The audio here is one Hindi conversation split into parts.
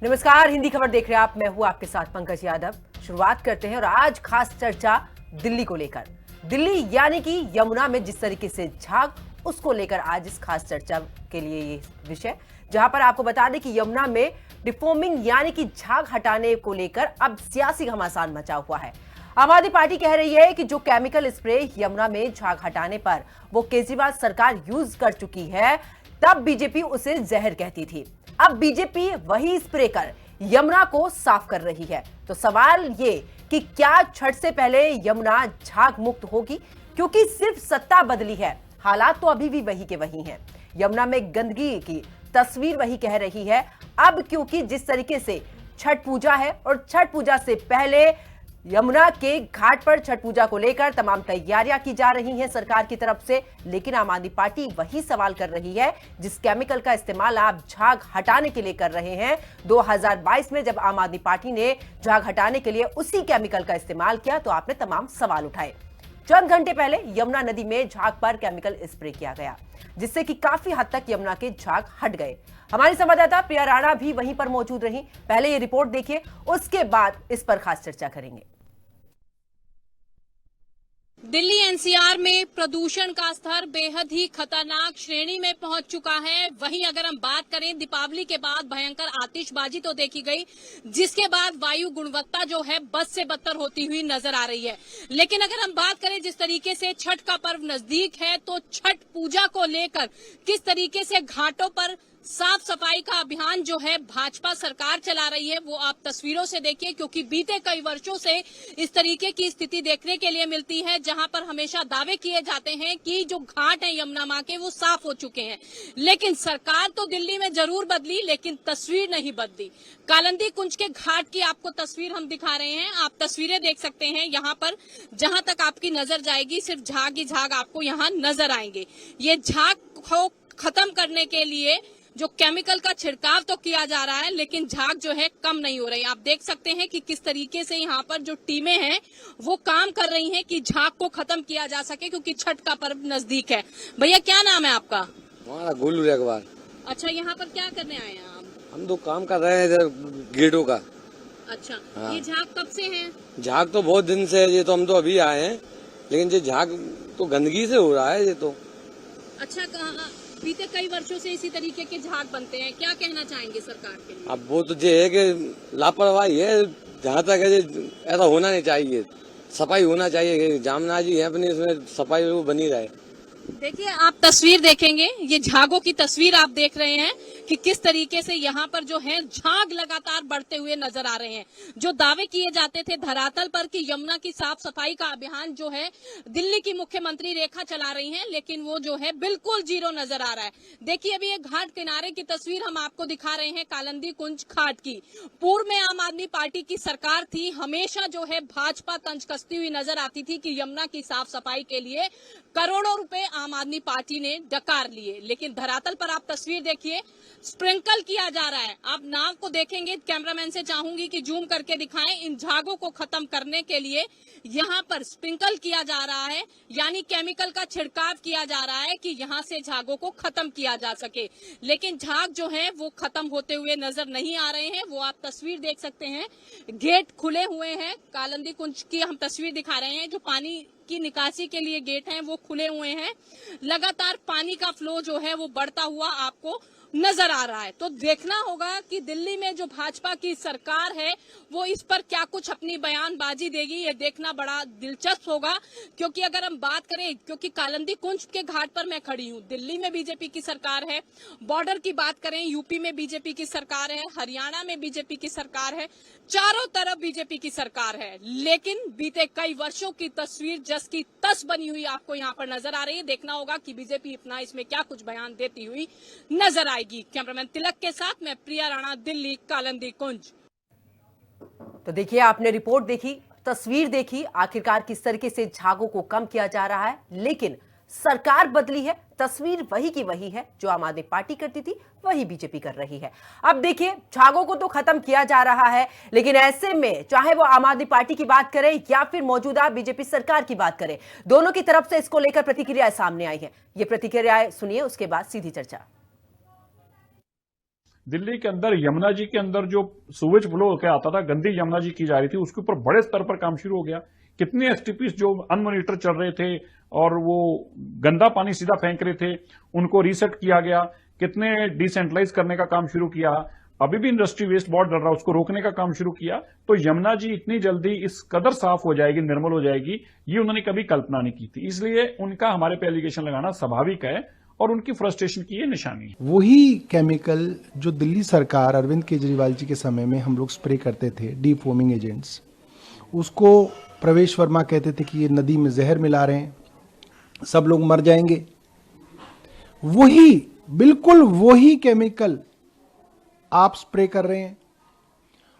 नमस्कार, हिंदी खबर देख रहे हैं आप। मैं हूं आपके साथ पंकज यादव। शुरुआत करते हैं और आज खास चर्चा दिल्ली को लेकर। दिल्ली यानी कि यमुना में जिस तरीके से झाग, उसको लेकर आज इस खास चर्चा के लिए ये विषय, जहां पर आपको बता दें कि यमुना में डिफॉर्मिंग यानी कि झाग हटाने को लेकर अब सियासी घमासान मचा हुआ है। आम आदमी पार्टी कह रही है कि जो केमिकल स्प्रे यमुना में झाग हटाने पर वो केजरीवाल सरकार यूज कर चुकी है, तब बीजेपी उसे जहर कहती थी। अब बीजेपी वही स्प्रे कर यमुना को साफ कर रही है। तो सवाल ये कि क्या छठ से पहले यमुना झाग मुक्त होगी? क्योंकि सिर्फ सत्ता बदली है, हालात तो अभी भी वही के वही हैं। यमुना में गंदगी की तस्वीर वही कह रही है। अब क्योंकि जिस तरीके से छठ पूजा है और छठ पूजा से पहले यमुना के घाट पर छठ पूजा को लेकर तमाम तैयारियां की जा रही हैं सरकार की तरफ से, लेकिन आम आदमी पार्टी वही सवाल कर रही है जिस केमिकल का इस्तेमाल आप झाग हटाने के लिए कर रहे हैं। 2022 में जब आम आदमी पार्टी ने झाग हटाने के लिए उसी केमिकल का इस्तेमाल किया तो आपने तमाम सवाल उठाए। चंद घंटे पहले यमुना नदी में झाग पर केमिकल स्प्रे किया गया, जिससे कि काफी हद तक यमुना के झाग हट गए। हमारी संवाददाता प्रिया राणा भी वहीं पर मौजूद रही। पहले ये रिपोर्ट देखिए, उसके बाद इस पर खास चर्चा करेंगे। दिल्ली एनसीआर में प्रदूषण का स्तर बेहद ही खतरनाक श्रेणी में पहुंच चुका है। वहीं अगर हम बात करें, दीपावली के बाद भयंकर आतिशबाजी तो देखी गई, जिसके बाद वायु गुणवत्ता जो है बद से बदतर होती हुई नजर आ रही है। लेकिन अगर हम बात करें जिस तरीके से छठ का पर्व नजदीक है, तो छठ पूजा को लेकर किस तरीके से घाटों पर साफ सफाई का अभियान जो है भाजपा सरकार चला रही है, वो आप तस्वीरों से देखिए। क्योंकि बीते कई वर्षों से इस तरीके की स्थिति देखने के लिए मिलती है, जहां पर हमेशा दावे किए जाते हैं कि जो घाट है यमुना मां के वो साफ हो चुके हैं। लेकिन सरकार तो दिल्ली में जरूर बदली, लेकिन तस्वीर नहीं बदली। कालिंदी कुंज के घाट की आपको तस्वीर हम दिखा रहे हैं। आप तस्वीरें देख सकते हैं। यहाँ पर जहां तक आपकी नजर जाएगी सिर्फ झाग ही झाग आपको यहाँ नजर आएंगे। ये झाग को खत्म करने के लिए जो केमिकल का छिड़काव तो किया जा रहा है, लेकिन झाग जो है कम नहीं हो रही। आप देख सकते हैं कि किस तरीके से यहाँ पर जो टीमें हैं वो काम कर रही हैं कि झाग को खत्म किया जा सके, क्योंकि छठ का पर्व नजदीक है। भैया क्या नाम है आपका? हमारा गोलू अखबार। अच्छा, यहाँ पर क्या करने आए हैं आप? हम तो काम कर रहे हैं इधर गेटों का। अच्छा, हाँ। ये झाग कब से है? झाग तो बहुत दिन से है, ये तो हम तो अभी आए हैं, लेकिन ये झाग तो गंदगी से हो रहा है ये तो। अच्छा, बीते कई वर्षों से इसी तरीके के झाग बनते हैं, क्या कहना चाहेंगे सरकार के लिए? अब वो तो ये है कि लापरवाही है, जहाँ तक है ऐसा होना नहीं चाहिए। सफाई होना चाहिए, जामनाजी है अपनी, इसमें सफाई वो बनी रहे। देखिए, आप तस्वीर देखेंगे, ये झागों की तस्वीर आप देख रहे हैं कि किस तरीके से यहाँ पर जो है झाग लगातार बढ़ते हुए नजर आ रहे हैं। जो दावे किए जाते थे धरातल पर कि यमुना की साफ सफाई का अभियान जो है दिल्ली की मुख्यमंत्री रेखा चला रही हैं, लेकिन वो जो है बिल्कुल जीरो नजर आ रहा है। देखिए, अभी एक घाट किनारे की तस्वीर हम आपको दिखा रहे हैं, कालिंदी कुंज घाट की। पूर्व में आम आदमी पार्टी की सरकार थी, हमेशा जो है भाजपा तंज कसती हुई नजर आती थी कि यमुना की साफ सफाई के लिए करोड़ों रुपए आम आदमी पार्टी ने डकार लिए। लेकिन धरातल पर आप तस्वीर देखिए, स्प्रिंकल किया जा रहा है। आप नाव को देखेंगे, कैमरामैन से चाहूंगी कि जूम करके दिखाएं। इन झागों को खत्म करने के लिए यहाँ पर स्प्रिंकल किया जा रहा है, यानी केमिकल का छिड़काव किया जा रहा है कि यहाँ से झागों को खत्म किया जा सके। लेकिन झाग जो है वो खत्म होते हुए नजर नहीं आ रहे हैं। वो आप तस्वीर देख सकते हैं, गेट खुले हुए हैं। कालिंदी कुंज की हम तस्वीर दिखा रहे हैं, जो पानी की निकासी के लिए गेट हैं वो खुले हुए हैं। लगातार पानी का फ्लो जो है वो बढ़ता हुआ आपको नजर आ रहा है। तो देखना होगा कि दिल्ली में जो भाजपा की सरकार है वो इस पर क्या कुछ अपनी बयानबाजी देगी, ये देखना बड़ा दिलचस्प होगा। क्योंकि अगर हम बात करें, क्योंकि कालिंदी कुंज के घाट पर मैं खड़ी हूँ, दिल्ली में बीजेपी की सरकार है। बॉर्डर की बात करें, यूपी में बीजेपी की सरकार है, हरियाणा में बीजेपी की सरकार है, चारों तरफ बीजेपी की सरकार है। लेकिन बीते कई वर्षों की तस्वीर जस की तस बनी हुई आपको यहाँ पर नजर आ रही है। देखना होगा कि बीजेपी अपना इसमें क्या कुछ बयान देती हुई नजर आएगी। कैमरामैन तिलक के साथ मैं प्रिया राणा, दिल्ली, कालिंदी कुंज। तो देखिए, आपने रिपोर्ट देखी, तस्वीर देखी, आखिरकार किस तरीके से झागों को कम किया जा रहा है। लेकिन सरकार बदली है, तस्वीर वही की वही है। जो आम आदमी पार्टी करती थी वही बीजेपी कर रही है। अब देखिए, झागों को तो खत्म किया जा रहा है, लेकिन ऐसे में चाहे वो आम आदमी पार्टी की बात करें या फिर मौजूदा बीजेपी सरकार की बात करें, दोनों की तरफ से इसको लेकर प्रतिक्रियाएं सामने आई हैं। ये प्रतिक्रियाएं सुनिए, उसके बाद सीधी चर्चा। दिल्ली के अंदर यमुना जी के अंदर जो सुवेज फ्लो होकर आता था, गंदी यमुना जी की जा रही थी, उसके ऊपर बड़े स्तर पर काम शुरू हो गया। कितने एसटीपीस जो अनमॉनिटर चल रहे थे और वो गंदा पानी सीधा फेंक रहे थे, उनको रीसेट किया गया। कितने डिसेंट्रलाइज करने का काम शुरू किया। अभी भी इंडस्ट्री वेस्ट बहुत डर रहा है, उसको रोकने का काम शुरू किया। तो यमुना जी इतनी जल्दी इस कदर साफ हो जाएगी, निर्मल हो जाएगी, ये उन्होंने कभी कल्पना नहीं की थी। इसलिए उनका हमारे पे एलिगेशन लगाना स्वाभाविक है और उनकी फ्रस्ट्रेशन की ये निशानी है। वही केमिकल जो दिल्ली सरकार अरविंद केजरीवाल जी के समय में हम लोग स्प्रे करते थे, डीफोमिंग एजेंट्स, उसको प्रवेश वर्मा कहते थे कि ये नदी में जहर मिला रहे हैं, सब लोग मर जाएंगे। वही, बिल्कुल वही केमिकल आप स्प्रे कर रहे हैं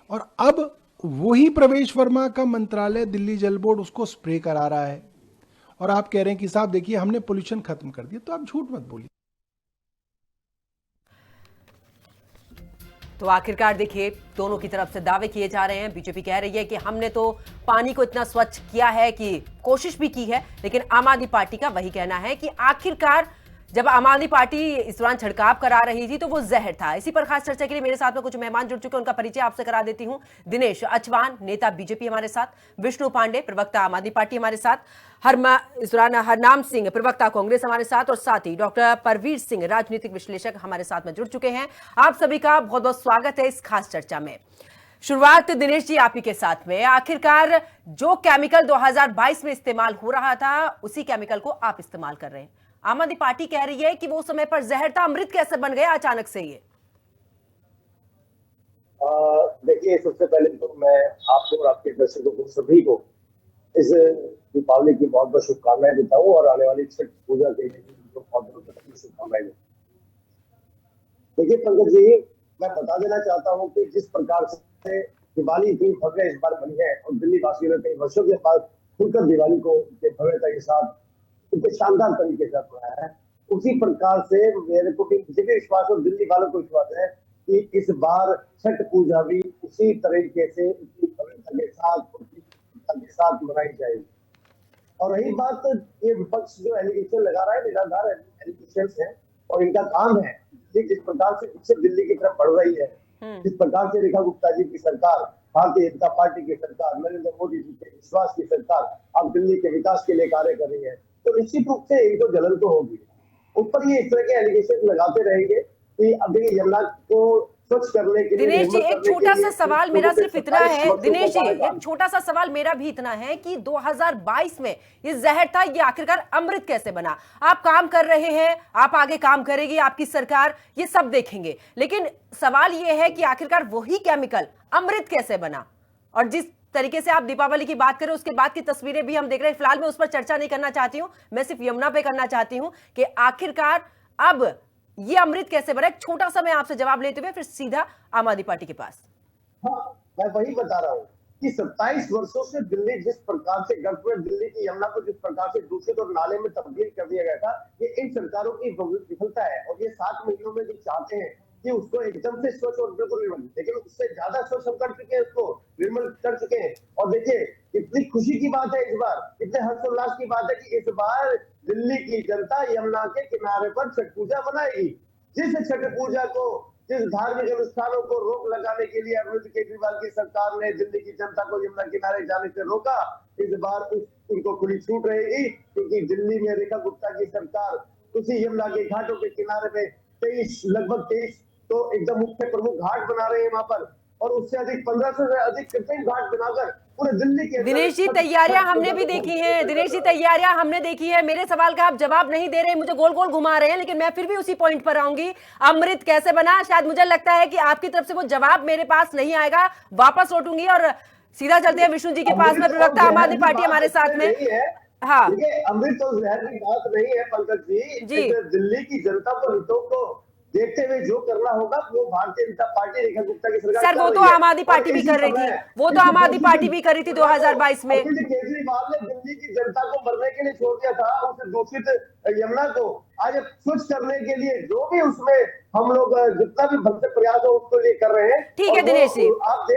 और अब वही प्रवेश वर्मा का मंत्रालय, दिल्ली जल बोर्ड उसको स्प्रे करा रहा है और आप कह रहे हैं कि साहब देखिए हमने पोल्यूशन खत्म कर दिया। तो आप झूठ मत बोलिए। तो आखिरकार देखिए, दोनों की तरफ से दावे किए जा रहे हैं। बीजेपी कह रही है कि हमने तो पानी को इतना स्वच्छ किया है कि कोशिश भी की है, लेकिन आम आदमी पार्टी का वही कहना है कि आखिरकार जब आम आदमी पार्टी इस दौरान छिड़काव करा रही थी तो वो जहर था। इसी पर खास चर्चा के लिए मेरे साथ में कुछ मेहमान जुड़ चुके हैं, उनका परिचय आपसे करा देती हूं। दिनेश अचवान, नेता बीजेपी हमारे साथ, विष्णु पांडे, प्रवक्ता आम आदमी पार्टी हमारे साथ, इस दौरान हरनाम सिंह, प्रवक्ता कांग्रेस हमारे साथ, और साथ ही डॉक्टर परवीर सिंह, राजनीतिक विश्लेषक हमारे साथ में जुड़ चुके हैं। आप सभी का बहुत बहुत स्वागत है इस खास चर्चा में। शुरुआत दिनेश जी आप ही के साथ में। आखिरकार जो केमिकल 2022 में इस्तेमाल हो रहा था उसी केमिकल को आप इस्तेमाल कर रहे हैं। आम आदमी पार्टी कह रही है कि वो समय पर जहर था, अमृत कैसे बन गया अचानक से ये? देखिए, सबसे पहले तो मैं आपको और आपके दर्शकों को सभी को इस दीपावली की बहुत बहुत शुभकामनाएं देता हूँ और आने वाली छठ पूजा के लिए बहुत बहुत शुभकामनाएं। देखिए पंकज जी, मैं बता देना चाहता हूँ कि जिस प्रकार से दिवाली इतनी भव्य इस बार बनी है और दिल्ली वासियों ने कई वर्षों के बाद खुलकर दिवाली को भव्यता के साथ इतने शानदार तरीके से मनाया है, उसी प्रकार से मेरे को भी मुझे भी विश्वास और दिल्ली वालों को विश्वास है कि इस बार छठ पूजा भी उसी तरीके से के साथ मनाई जाएगी। और रही बात, ये विपक्ष जो एलिगेशन लगा रहा है, निराधार एलिगेशन है और इनका काम है जिस प्रकार से दिल्ली की तरफ बढ़ रही है, जिस प्रकार से रेखा गुप्ता जी की सरकार, भारतीय जनता पार्टी की सरकार, नरेंद्र मोदी जी के विश्वास की सरकार अब दिल्ली के विकास के लिए कार्य कर रही है, तो निश्चित रूप से एक तो जलन तो होगी। ऊपर ये इस तरह के एलिगेशन लगाते रहेंगे कि अभी यमुना को स्वच्छ करने के लिए। दिनेश जी, एक छोटा सा सवाल मेरा सिर्फ इतना है, दिनेश जी एक छोटा सा सवाल मेरा भी इतना है कि 2022 में ये जहर था, ये आखिरकार अमृत कैसे बना? आप काम कर रहे हैं, आप आगे काम करेगी आपकी सरकार, ये सब देखेंगे, लेकिन सवाल ये है कि आखिरकार वही केमिकल अमृत कैसे बना? और जिस तरीके से आप दीपावली की बात करें, उसके बाद की तस्वीरें भी हम देख रहे हैं। फिलहाल मैं उस पर चर्चा नहीं करना चाहती हूं, मैं सिर्फ यमुना पे करना चाहती हूं कि आखिरकार अब ये अमृत कैसे बना? एक छोटा सा मैं आपसे जवाब लेते हुए फिर सीधा आम आदमी पार्टी के पास। हाँ, मैं वही बता रहा हूँ कि 27 वर्षों से दिल्ली जिस प्रकार से गठबंधन दिल्ली की यमुना को जिस प्रकार से दूषित और नाले में तब्दील कर दिया गया था, ये इन सरकारों की विफलता है। और ये 7 महीनों में जो चाहते हैं कि उसको एकदम से स्वच्छ और बिल्कुल निर्मल, लेकिन उससे ज्यादा स्वच्छ हम कर चुके हैं, उसको निर्मल कर चुके हैं। और देखिए कितनी खुशी की बात है इस बार, कितने हर्षोल्लास की बात है कि इस बार दिल्ली की जनता यमुना के किनारे पर छठ पूजा मनाएगी। जिस छठ पूजा को, जिस धार्मिक अनुष्ठानों को रोक लगाने के लिए अरविंद केजरीवाल की सरकार ने दिल्ली की जनता को यमुना किनारे जाने से रोका, इस बार उनको खुली छूट रहेगी, क्योंकि दिल्ली में रेखा गुप्ता की सरकार उसी यमुना के घाटों के किनारे पे लगभग 23 तो एकदम मुख्य प्रमुख घाट बना रहे हैं वहां पर, और उससे अधिक 1500 से अधिक कृत्रिम घाट बनाकर पूरे दिल्ली के। दिनेश जी, तैयारियां हमने भी देखी हैं, दिनेश जी तैयारियां हमने देखी है। मेरे सवाल का आप जवाब नहीं दे रहे, मुझे गोल गोल घुमा रहे हैं, लेकिन मैं फिर भी उसी पॉइंट पर आऊंगी। अमृत कैसे बना? शायद मुझे लगता है कि आपकी तरफ से वो जवाब मेरे पास नहीं आएगा, वापस लौटूंगी और सीधा चलते हैं विष्णु जी के पास में। प्रवक्ता आम आदमी पार्टी हमारे साथ में। हाँ, अमृत और जहर की बात नहीं है पंकज जी, दिल्ली की जनता को, हितों को देखते हुए जो करना होगा वो भारतीय जनता पार्टी, रेखा गुप्ता की सरकार। सर वो तो आम आदमी पार्टी भी कर रही थी, वो तो आम आदमी पार्टी भी कर रही थी 2022 में। केजरीवाल ने दिल्ली की जनता को मरने के लिए छोड़ दिया था, उस दूषित यमुना को आज स्वच्छ करने के लिए जो भी उसमें हम लोग जितना भी भरसक प्रयास हो उसको लिए कर रहे हैं। ठीक है दिनेश जी,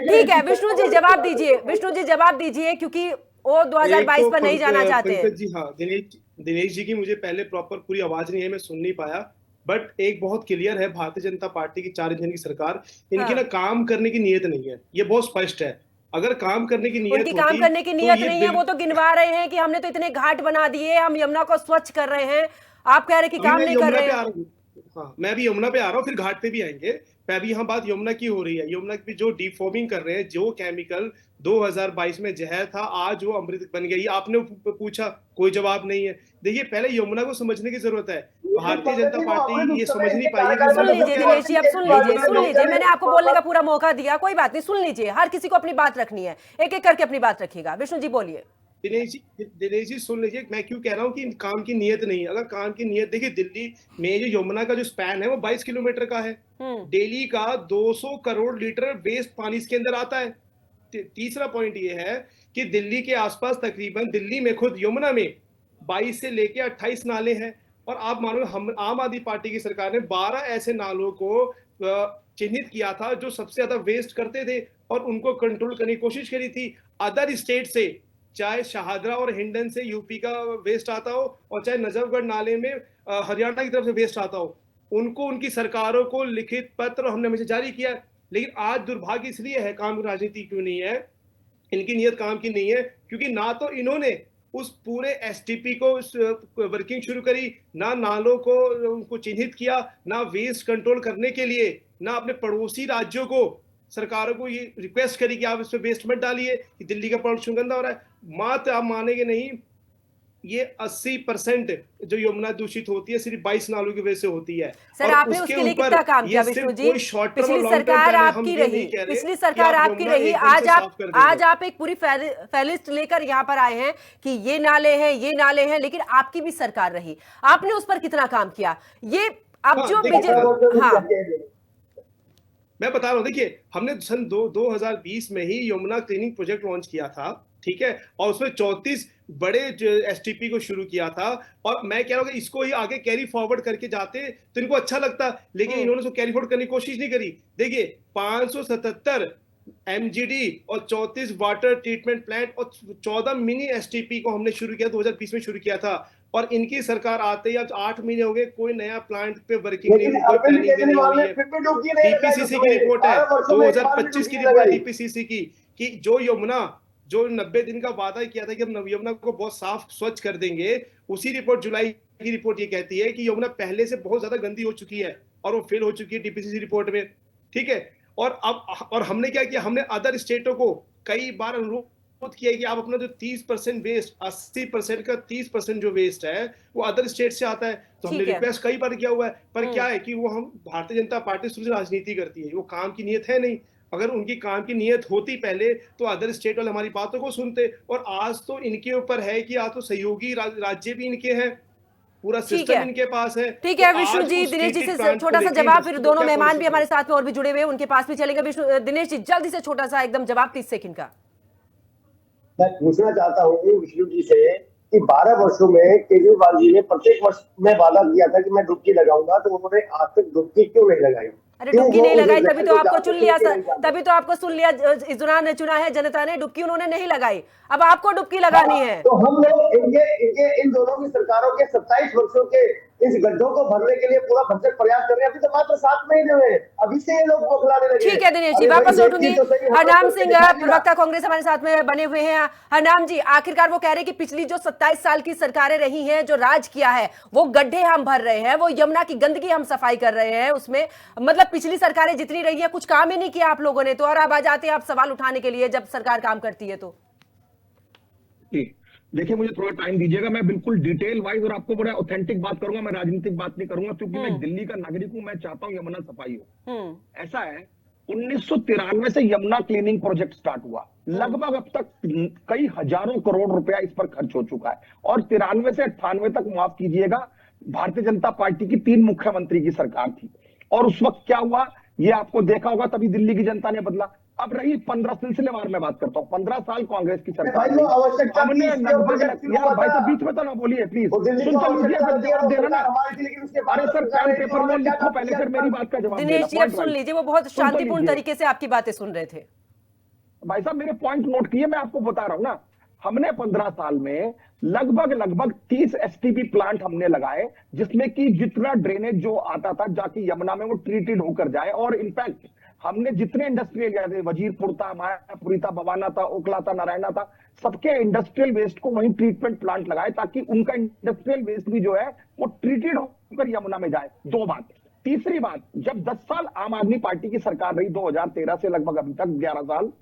ठीक है। विष्णु जी जवाब दीजिए, विष्णु जी जवाब दीजिए, क्योंकि वो 2022 पर नहीं जाना चाहते हैं। जी हाँ, दिनेश जी की मुझे पहले प्रॉपर पूरी आवाज नहीं है, मैं सुन नहीं पाया। बट एक बहुत क्लियर है, भारतीय जनता पार्टी की 4 इंजन की सरकार, इनकी हाँ। ना काम करने की नीयत नहीं है, ये बहुत स्पष्ट है। अगर काम करने की नीयत उनकी होती काम करने की तो नियत ये नहीं है, वो तो गिनवा रहे हैं कि हमने तो इतने घाट बना दिए, हम यमुना को स्वच्छ कर रहे हैं। आप कह रहे हैं कि अभी काम मैं नहीं कर यमुना रहे पे हैं। आ रहा हूँ। हाँ, मैं अभी यमुना पे आ रहा हूँ, फिर घाट पे भी आएंगे। मैं अभी यहाँ बात यमुना की हो रही है, यमुना की जो डीफॉर्मिंग कर रहे हैं, जो केमिकल 2022 में जहर था, आज वो अमृत बन गया। ये आपने पूछा, कोई जवाब नहीं है। देखिए, पहले यमुना को समझने की जरूरत है। भारतीय जनता पार्टी ये समझ नहीं पाई है कि सुन लीजिए दिनेश जी, अब सुन लीजिए, यमुना सुन लीजिए, मैंने आपको बोलने का पूरा मौका दिया, कोई बात नहीं, सुन लीजिए, हर किसी को अपनी बात रखनी है, एक एक करके अपनी बात रखिएगा। विष्णु जी बोलिए। दिनेश जी सुन लीजिए, मैं क्यों कह रहा हूँ कि काम की नीयत नहीं है। अगर काम की नीयत, देखिए दिल्ली में जो यमुना का जो स्पैन है वो 22 किलोमीटर का है। डेली का 200 करोड़ लीटर वेस्ट पानी इसके अंदर आता है। तीसरा पॉइंट ये है कि दिल्ली के आसपास, तकरीबन दिल्ली में खुद यमुना में 22 से लेके 28 नाले हैं। और आप मानो, हम आम आदमी पार्टी की सरकार ने 12 ऐसे नालों को चिन्हित किया था जो सबसे ज्यादा वेस्ट करते थे, और उनको कंट्रोल करने की कोशिश करी थी। अदर स्टेट से, चाहे शाहदरा और हिंडन से यूपी का वेस्ट आता हो, और चाहे नजफगढ़ नाले में हरियाणा की तरफ से वेस्ट आता हो, उनको, उनकी सरकारों को लिखित पत्र हमने हमेशा जारी किया है। लेकिन आज दुर्भाग्य इसलिए है, काम की राजनीति क्यों नहीं है, इनकी नीयत काम की नहीं है, क्योंकि ना तो इन्होंने उस पूरे एसटीपी को वर्किंग शुरू करी, ना नालों को उनको चिन्हित किया, ना वेस्ट कंट्रोल करने के लिए, ना अपने पड़ोसी राज्यों को, सरकारों को ये रिक्वेस्ट करी कि आप इस पे वेस्ट मत डालिए कि दिल्ली का प्रदूषण गंदा हो रहा है। मात्र आप मानेंगे नहीं, ये 80% जो यमुना दूषित होती है सिर्फ 22 नालों की वजह से होती है। सर, और आपने उसके उसके लिए ऊपर कितना काम ये किया सिर्फ विष्णु जी? कोई शॉर्ट टर्म पिछली और लॉन्ग टर्म सरकार प्लान है, हम आपकी ये रही, नहीं कह रहे पिछली कि सरकार आप आपकी यमुना रही, एकदम से साफ कर देंगे। आज आप एक पूरी फहरिस्त लेकर यहाँ पर आए हैं कि ये नाले हैं, ये नाले हैं, लेकिन आपकी भी सरकार रही, आपने उस पर कितना काम किया? ये अब जो हाँ, मैं बता रहा हूँ, देखिए हमने सन 2020 में ही यमुना क्लीनिंग प्रोजेक्ट लॉन्च किया था, ठीक है, और उसमें 34 बड़े एसटीपी को शुरू किया था। और मैं कह रहा हूँ कि इसको ही आगे कैरी फॉरवर्ड करके जाते तो इनको अच्छा लगता, लेकिन इन्होंने उसको कैरी फॉरवर्ड करने की कोशिश नहीं करी। देखिए, 577 एमजीडी और 34 वाटर ट्रीटमेंट प्लांट और 14 मिनी एसटीपी को हमने शुरू किया, 2020 में शुरू किया था। और इनकी सरकार आते ही अब 8 महीने हो गए, कोई नया प्लांट पे वर्किंग नहीं हुई, कोई प्लानिंग भी नहीं हुई है। डीपीसीसी की रिपोर्ट है 2025 की रिपोर्ट डीपीसीसी की, कि जो यमुना, जो 90 दिन का वादा किया था कि हम यमुना को बहुत साफ स्वच्छ कर देंगे, उसी रिपोर्ट, जुलाई की रिपोर्ट ये कहती है कि यमुना पहले से बहुत ज्यादा गंदी हो चुकी है और वो फेल हो चुकी है डीपीसीसी रिपोर्ट में, ठीक है। और हमने क्या किया, हमने अदर स्टेटों को कई बार अनुरोध किया कि आप अपना जो 30% वेस्ट, 80% का 30% जो वेस्ट है वो अदर स्टेट से आता है, तो हमने रिक्वेस्ट कई बार किया हुआ है। पर क्या है कि वो, हम भारतीय जनता पार्टी शुरू से राजनीति करती है, वो काम की नीयत है नहीं। अगर उनकी काम की नीयत होती पहले, तो अदर स्टेट वाले हमारी बातों को सुनते। और आज तो इनके ऊपर है कि आज तो सहयोगी राज्य भी इनके हैं, पूरा सिस्टम इनके पास है। ठीक है विष्णु जी, दिनेश जी से छोटा सा जवाब, फिर दोनों मेहमान भी हमारे साथ में और भी जुड़े हुए हैं, उनके पास भी चलेंगे। विष्णु, दिनेश जी जल्दी से छोटा सा एकदम जवाब 30 सेकंड का। मैं पूछना चाहता हूँ विष्णु जी से कि 12 वर्षों में केजरीवाल जी ने प्रत्येक वर्ष में वादा किया था कि मैं डुबकी लगाऊंगा, तो उन्होंने आज तक डुबकी क्यों नहीं लगाई? अरे डुबकी नहीं लगाई, तभी तो आपको चुन लिया सर, तभी तो आपको सुन लिया, इस दौरान चुना है जनता ने। डुबकी उन्होंने नहीं लगाई, अब आपको डुबकी लगानी है। तो हम लोग इनके इन दोनों की सरकारों के 27 वर्षों के इस गड्ढों को भरने के लिए पूरा भरसक प्रयास कर रहे हैं। अभी तो मात्र 7 महीने हुए, अभी से ये लोग बौखलाने लगे। ठीक है दिनेश जी, वापस लौटूंगी। हरनाम सिंह प्रवक्ता कांग्रेस हमारे साथ में बने हुए हैं। हरनाम जी, आखिरकार वो कह रहे हैं कि पिछली जो 27 साल की सरकारें रही हैं, जो राज किया है, वो गड्ढे हम भर रहे हैं, वो यमुना की गंदगी हम सफाई कर रहे हैं उसमें, मतलब पिछली सरकारें जितनी रही है कुछ काम ही नहीं किया आप लोगों ने तो, और अब आ जाते हैं आप सवाल उठाने के लिए जब सरकार काम करती है तो। देखिए, मुझे थोड़ा टाइम दीजिएगा, मैं बिल्कुल डिटेल वाइज और आपको बड़ा ऑथेंटिक बात करूंगा, मैं राजनीतिक बात नहीं करूंगा, क्योंकि मैं दिल्ली का नागरिक हूं, मैं चाहता हूं यमुना सफाई हो। ऐसा है, 1993 से यमुना क्लीनिंग प्रोजेक्ट स्टार्ट हुआ, लगभग अब तक कई हजारों करोड़ रुपया इस पर खर्च हो चुका है। और 93 से 98 तक, माफ कीजिएगा, भारतीय जनता पार्टी की 3 मुख्यमंत्री की सरकार थी। और उस वक्त क्या हुआ, ये आपको देखा होगा, तभी दिल्ली की जनता ने बदला। अब रही 15 सिलसिलेवार में बात करता हूँ, 15 साल कांग्रेस की सरकार हमने लगभग, यार भाई तो बीच में तो ना बोलिए प्लीज, सुन तो लीजिए, फिर जवाब देना ना। अरे सर, पेन पेपर में लिखो पहले, फिर मेरी बात का जवाब। दिनेश जी अब सुन लीजिए, वो बहुत शांतिपूर्ण तरीके से आपकी बातें सुन रहे थे। भाई साहब मेरे पॉइंट नोट किए, मैं आपको बता रहा हूँ ना। हमने 15 साल में लगभग 30 एसटीपी प्लांट हमने लगाए, जिसमें कि जितना ड्रेनेज जो आता था जाके यमुना में वो ट्रीटेड होकर जाए। और इनफैक्ट हमने जितने इंडस्ट्रियल एरिया थे, वजीरपुर था, मायापुरी था, बवाना था, ओखला था, नारायणा था, सबके इंडस्ट्रियल वेस्ट को वहीं ट्रीटमेंट प्लांट लगाए ताकि उनका इंडस्ट्रियल वेस्ट भी जो है वो ट्रीटेड होकर यमुना में जाए। 2 बात। तीसरी बात, जब 10 साल आम आदमी पार्टी की सरकार रही, 2013 से लगभग अभी तक 11 साल,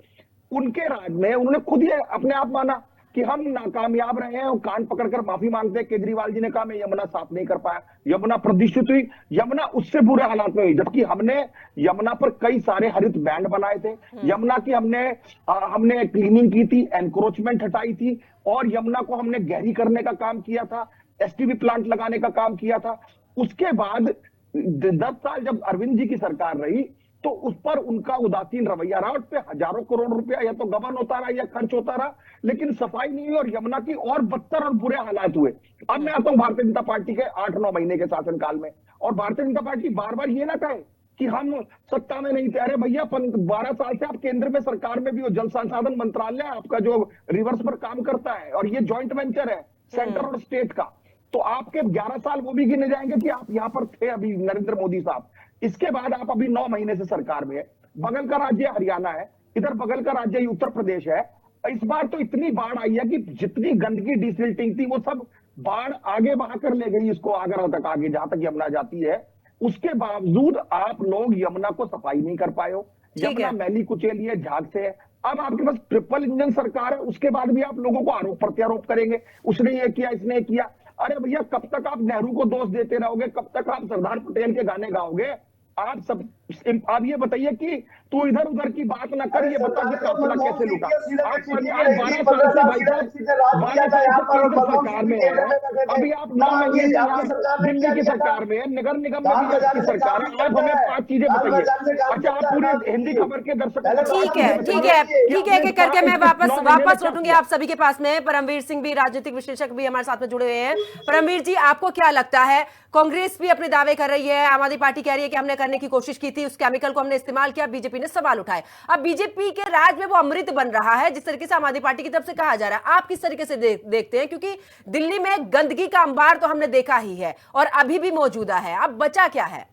उनके राज में उन्होंने खुद ही अपने आप माना कि हम नाकामयाब रहे हैं और कान पकड़कर माफी मांगते हैं। केजरीवाल जी ने कहा मैं यमुना साफ नहीं कर पाया, यमुना प्रदूषित हुई, यमुना उससे बुरे हालात में हुई, जबकि हमने यमुना पर कई सारे हरित बैंड बनाए थे, यमुना की हमने क्लीनिंग की थी, एनक्रोचमेंट हटाई थी, और यमुना को हमने गहरी करने का काम किया था, एसटीपी प्लांट लगाने का काम किया था। उसके बाद 10 साल जब अरविंद जी की सरकार रही तो उस पर उनका उदासीन रवैया रहा, उस पर हजारों करोड़ रुपया या तो गबन होता रहा या खर्च होता रहा, लेकिन सफाई नहीं हुई और यमुना की और बदतर और बुरे हालात हुए। अब मैं आता हूं भारतीय जनता पार्टी के 8-9 महीने के शासनकाल में, और भारतीय जनता पार्टी बार बार ये ना कहे कि हम सत्ता में नहीं थे। अरे भैया 12 साल से आप केंद्र में सरकार में भी हो, जल संसाधन मंत्रालय आपका जो रिवर्स पर काम करता है, और ये ज्वाइंट वेंचर है सेंटर और स्टेट का, तो आपके 11 साल वो भी गिने जाएंगे कि आप यहां पर थे अभी नरेंद्र मोदी साहब। इसके बाद आप अभी 9 महीने से सरकार में है, बगल का राज्य हरियाणा है, इधर बगल का राज्य उत्तर प्रदेश है। इस बार तो इतनी बाढ़ आई है कि जितनी गंदगी डिसिल्टिंग थी वो सब बाढ़ आगे बहाकर ले गई इसको आगरा तक, आगे जहां तक यमुना जाती है। उसके बावजूद आप लोग यमुना को सफाई नहीं कर पाए हो, यमुना मैली कुचेली है, झाग से है। अब आपके पास ट्रिपल इंजन सरकार है, उसके बाद भी आप लोगों को आरोप प्रत्यारोप करेंगे, उसने ये किया, इसने ये किया। अरे भैया कब तक आप नेहरू को दोष देते रहोगे, कब तक आप सरदार पटेल के गाने गाओगे? आप ये बताइए कि तू इधर उधर की बात ना कर, ये बता कि काफिला कैसे लुटा। आप 12 साल से भाई साहब 12 साल से केंद्र सरकार में है, अभी आप 9 महीने दिल्ली की सरकार में है, नगर निगम में भी आपकी सरकार है। आप हमें 5 चीजें बताइए। अच्छा, आप पूरे हिंदी खबर के दर्शकों को ठीक है, एक एक करके मैं वापस लौटूंगी आप सभी के पास में। परमवीर सिंह भी, राजनीतिक विश्लेषक भी हमारे साथ में जुड़े हुए हैं। परमवीर जी, आपको क्या लगता है, कांग्रेस भी अपने दावे कर रही है, आम आदमी पार्टी कह रही है कि हमने करने की कोशिश की थी, उस केमिकल को हमने इस्तेमाल किया, बीजेपी ने सवाल उठाए। अब बीजेपी के राज में वो अमृत बन रहा है जिस तरीके से आम आदमी पार्टी की तरफ से कहा जा रहा है, आप किस तरीके से देखते हैं? क्योंकि दिल्ली में गंदगी का अंबार तो हमने देखा ही है और अभी भी मौजूदा है, अब बचा क्या है?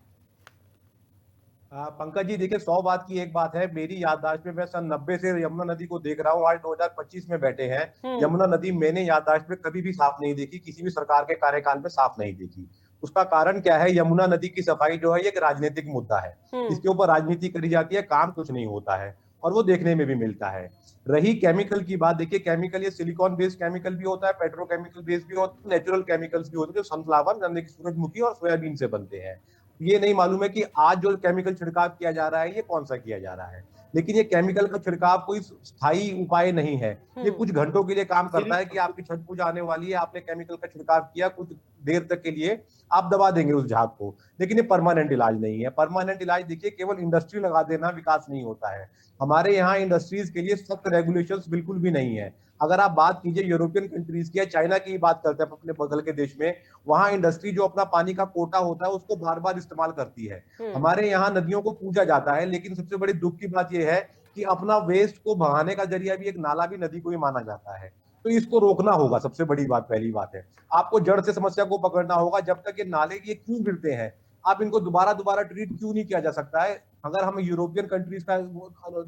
पंकज जी देखिए, 100 बात की एक बात है। मेरी याददाश्त में मैं सन 90 से यमुना नदी को देख रहा हूँ, आज 2025 में बैठे हैं। यमुना नदी मैंने याददाश्त में कभी भी साफ नहीं देखी, किसी भी सरकार के कार्यकाल में साफ नहीं देखी। उसका कारण क्या है? यमुना नदी की सफाई जो है ये एक राजनीतिक मुद्दा है, इसके ऊपर राजनीति करी जाती है, काम कुछ नहीं होता है, और वो देखने में भी मिलता है। रही केमिकल की बात, देखिए केमिकल ये सिलिकॉन बेस्ड केमिकल भी होता है, पेट्रोकेमिकल बेस्ड भी होता है, नेचुरल केमिकल्स भी होते हैं, जो सनफ्लावर यानी कि सूरजमुखी और सोयाबीन से बनते हैं। ये नहीं मालूम है कि आज जो केमिकल छिड़काव किया जा रहा है ये कौन सा किया जा रहा है, लेकिन ये केमिकल का छिड़काव कोई स्थायी उपाय नहीं है। ये कुछ घंटों के लिए काम करता है कि आपकी छठ पूजा आने वाली है, आपने केमिकल का छिड़काव किया, कुछ देर तक के लिए आप दबा देंगे उस झाग को, लेकिन ये परमानेंट इलाज नहीं है। परमानेंट इलाज देखिए केवल इंडस्ट्री लगा देना विकास नहीं होता है। हमारे यहाँ इंडस्ट्रीज के लिए सख्त रेगुलेशंस बिल्कुल भी नहीं है। अगर आप बात कीजिए यूरोपियन कंट्रीज की या चाइना की बात करते हैं अपने बगल के देश में, वहां इंडस्ट्री जो अपना पानी का कोटा होता है उसको बार बार इस्तेमाल करती है। हमारे यहाँ नदियों को पूजा जाता है, लेकिन सबसे बड़ी दुख की बात यह है कि अपना वेस्ट को बहाने का जरिया भी एक नाला भी नदी को ही माना जाता है। तो इसको रोकना होगा, सबसे बड़ी बात पहली बात है। आपको जड़ से समस्या को पकड़ना होगा। जब तक ये नाले ये क्यों गिरते हैं, आप इनको दोबारा ट्रीट क्यों नहीं किया जा सकता है? अगर हम यूरोपियन कंट्रीज का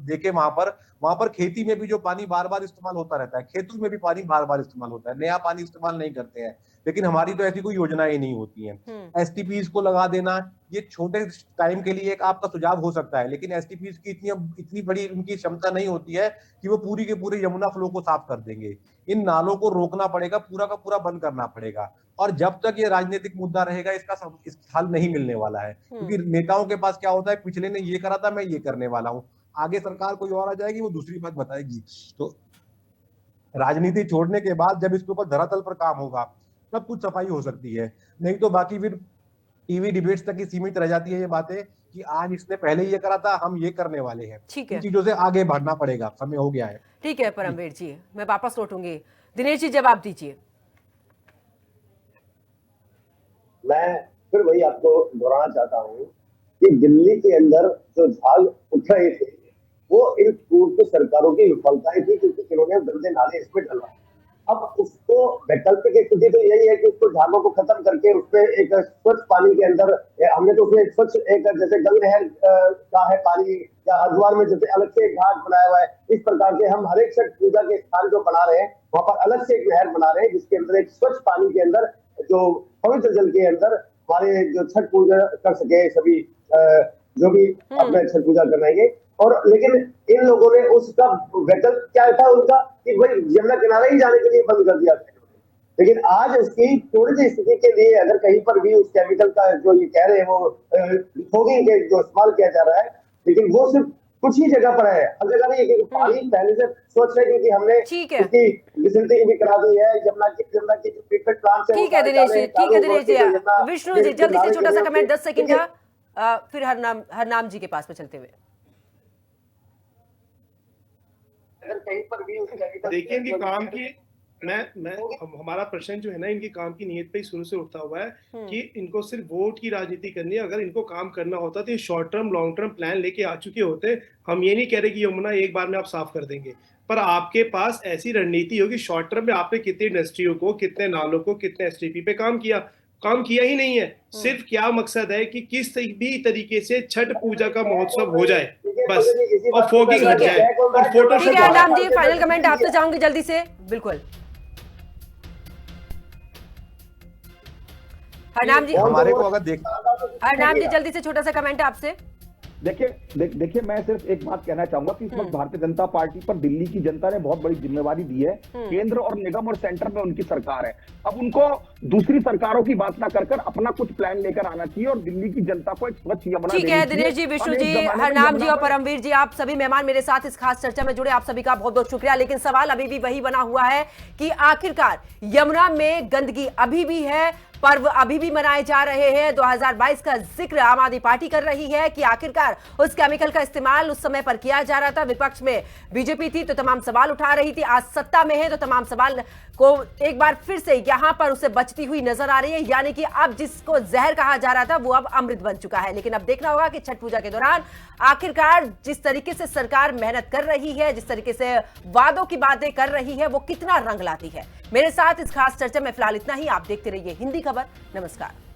देखें, वहां पर खेती में भी जो पानी बार बार इस्तेमाल होता रहता है, खेतों में भी पानी बार बार इस्तेमाल होता है, नया पानी इस्तेमाल नहीं करते हैं। लेकिन हमारी तो ऐसी कोई योजनाएं नहीं होती हैं। एसटीपीज को लगा देना ये छोटे टाइम के लिए एक आपका सुझाव हो सकता है, लेकिन एसटीपीज की इतनी बड़ी उनकी क्षमता नहीं होती है कि वो पूरी के पूरे यमुना फ्लो को साफ कर देंगे। इन नालों को रोकना पड़ेगा, पूरा का पूरा बंद करना पड़ेगा, और जब तक ये राजनीतिक मुद्दा रहेगा इसका हल नहीं मिलने वाला है। क्योंकि नेताओं के पास क्या होता है, पिछले ने ये करा था मैं ये करने वाला हूँ, आगे सरकार कोई और आ जाएगी वो दूसरी बात बताएगी। तो राजनीति छोड़ने के बाद जब इसके ऊपर धरातल पर काम होगा तब कुछ सफाई हो सकती है, नहीं तो बाकी फिर टीवी डिबेट्स तक ही सीमित रह जाती है ये बातें कि आज इसने पहले ये करा था, हम ये करने वाले हैं। ठीक है, चीजों से आगे बढ़ना पड़ेगा, समय हो गया है। ठीक है परमवीर जी, मैं वापस लौटूंगी। दिनेश जी जवाब दीजिए। मैं फिर वही आपको दोहराना चाहता हूँ कि दिल्ली के अंदर जो झाग उठ रहे थे वो इन पूर्व सरकारों की विफलताएं थी, क्योंकि इन्होंने गंदे नाले इसमें डलवाए। अब उसको वैकल्पिक स्थिति तो यही है कि उसको झागों को खत्म करके उसपे एक स्वच्छ पानी के अंदर हमने तो उसमें स्वच्छ एक जैसे गंग नहर का है पानी, या हरिद्वार में जैसे अलग से एक घाट बनाया हुआ है, इस प्रकार से हम हर एक छठ पूजा के स्थान जो बना रहे हैं वहां पर अलग से एक नहर बना रहे हैं, जिसके अंदर एक स्वच्छ पानी के अंदर जो पवित्र जल के अंदर हमारे जो छठ पूजा कर सके सभी जो भी अपने छठ पूजा कराएंगे। और लेकिन इन लोगों ने उसका विकल्प क्या था उनका कि भाई यमुना किनारे ही जाने के लिए बंद कर दिया था। लेकिन आज उसकी थोड़ी सी स्थिति के लिए अगर कहीं पर भी उस केमिकल का जो ये कह रहे हैं वो फोगिंग के जो इस्तेमाल किया जा रहा है, लेकिन वो सिर्फ कुछ ही जगह पर है, हर जगह नहीं है, क्योंकि पानी पहले से सोच रहे हैं, क्योंकि हमने उसकी डिसल्टिंग भी करा दी है। यमुना की जो ट्रीटमेंट प्लांट है। ठीक है दिनेश जी, ठीक है दिनेश जी। विष्णु जी जल्दी से छोटा सा कमेंट 10 सेकंड का, फिर हरनाम जी के पास में चलते हुए। कहीं पर भी देखिए इनकी काम की हमारा प्रश्न जो है ना, इनकी काम की नीयत पे ही शुरू से उठता हुआ है कि इनको सिर्फ वोट की राजनीति करनी है। अगर इनको काम करना होता तो ये short term long term plan लेके आ चुके होते। हम ये नहीं कह रहे कि यमुना एक बार में आप साफ कर देंगे, पर आपके पास ऐसी रणनीति होगी शॉर्ट टर्म में आपने कितनी इंडस्ट्रियों को, कितने नालों को, कितने एसटीपी पे काम किया ही नहीं है। सिर्फ क्या मकसद है कि किस भी तरीके से छठ पूजा का महोत्सव हो जाए बस, और फोगिंग हट जाए और फोटो। ठीक है हरनाम जी, फाइनल कमेंट आपसे चाहूंगी जल्दी से। बिल्कुल हरनाम जी, हमारे को अगर हरनाम जी जल्दी से छोटा सा कमेंट आपसे। देखिए मैं सिर्फ एक बात कहना चाहूंगा कि इस वक्त भारतीय जनता पार्टी पर दिल्ली की जनता ने बहुत बड़ी जिम्मेवारी दी है। केंद्र और निगम और सेंटर में उनकी सरकार है। अब उनको दूसरी सरकारों की बात ना कर अपना कुछ प्लान लेकर आना चाहिए और दिल्ली की जनता को एक स्वच्छ यमुना। ठीक है दिनेश जी, विष्णु जी, हरनाम जी और परमवीर जी, आप सभी मेहमान मेरे साथ इस खास चर्चा में जुड़े, आप सभी का बहुत बहुत शुक्रिया। लेकिन सवाल अभी भी वही बना हुआ है कि आखिरकार यमुना में गंदगी अभी भी है, पर्व अभी भी मनाए जा रहे हैं। 2022 का जिक्र आम आदमी पार्टी कर रही है कि आखिरकार उस केमिकल का इस्तेमाल उस समय पर किया जा रहा था। विपक्ष में बीजेपी थी तो तमाम सवाल उठा रही थी, आज सत्ता में है तो तमाम सवाल को एक बार फिर से यहां पर उसे बचती हुई नजर आ रही है। यानी कि अब जिसको जहर कहा जा रहा था वो अब अमृत बन चुका है। लेकिन अब देखना होगा कि छठ पूजा के दौरान आखिरकार जिस तरीके से सरकार मेहनत कर रही है, जिस तरीके से वादों की बातें कर रही है, वो कितना रंग लाती है। मेरे साथ इस खास चर्चा में फिलहाल इतना ही। आप देखते रहिए हिंदी खबर। नमस्कार।